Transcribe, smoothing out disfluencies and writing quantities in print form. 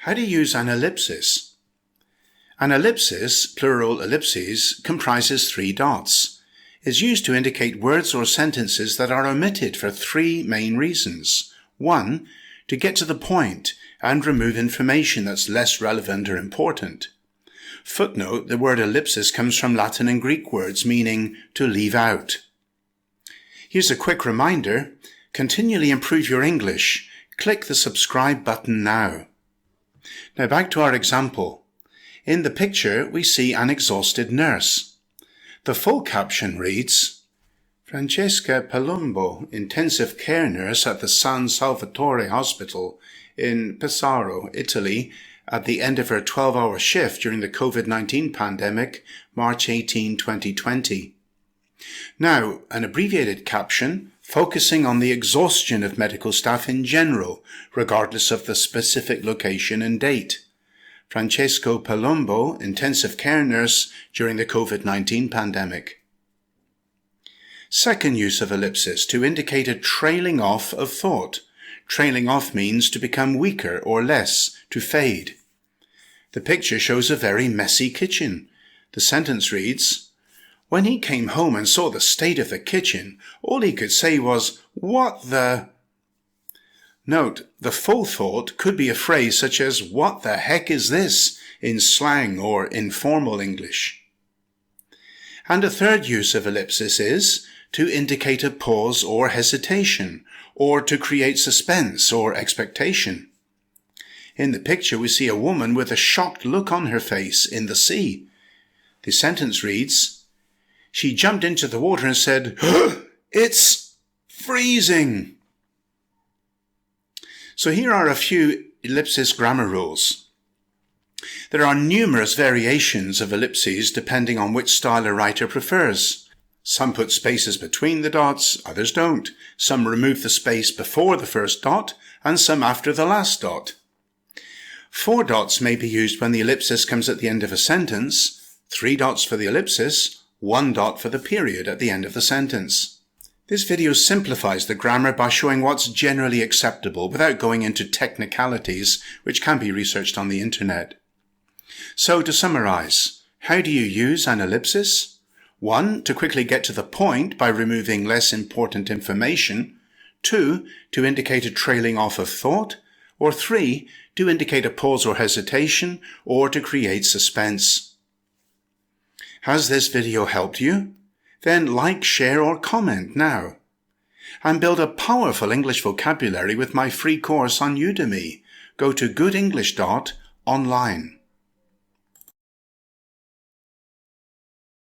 How to use an ellipsis. An ellipsis, plural ellipses, comprises 3 dots. It's used to indicate words or sentences that are omitted for 3 main reasons. 1. To get to the point and remove information that's less relevant or important. Footnote, the word ellipsis comes from Latin and Greek words meaning to leave out. Here's a quick reminder. Continually improve your English. Click the subscribe button now. Now back to our example. In the picture, we see an exhausted nurse. The full caption reads, Francesca Palumbo, intensive care nurse at the San Salvatore Hospital in Pesaro, Italy, at the end of her 12-hour shift during the COVID-19 pandemic, March 18, 2020. Now, an abbreviated caption focusing on the exhaustion of medical staff in general, regardless of the specific location and date. Francesco Palumbo, intensive care nurse during the COVID-19 pandemic. Second use of ellipsis, to indicate a trailing off of thought. Trailing off means to become weaker or less, to fade. The picture shows a very messy kitchen. The sentence reads, When he came home and saw the state of the kitchen, all he could say was, "What the..." Note, the full thought could be a phrase such as, "What the heck is this?" in slang or informal English. And a third use of ellipsis is to indicate a pause or hesitation, or to create suspense or expectation. In the picture, we see a woman with a shocked look on her face in the sea. The sentence reads, She jumped into the water and said, "It's freezing." So here are a few ellipsis grammar rules. There are numerous variations of ellipses depending on which style a writer prefers. Some put spaces between the dots, others don't. Some remove the space before the first dot, and some after the last dot. 4 dots may be used when the ellipsis comes at the end of a sentence, 3 dots for the ellipsis, 1 dot for the period at the end of the sentence. This video simplifies the grammar by showing what's generally acceptable without going into technicalities which can be researched on the internet. So to summarize, how do you use an ellipsis? 1. To quickly get to the point by removing less important information. 2. To indicate a trailing off of thought. Or 3. To indicate a pause or hesitation, or to create suspense. Has this video helped you? Then like, share or comment now. And build a powerful English vocabulary with my free course on Udemy. Go to goodenglish.online.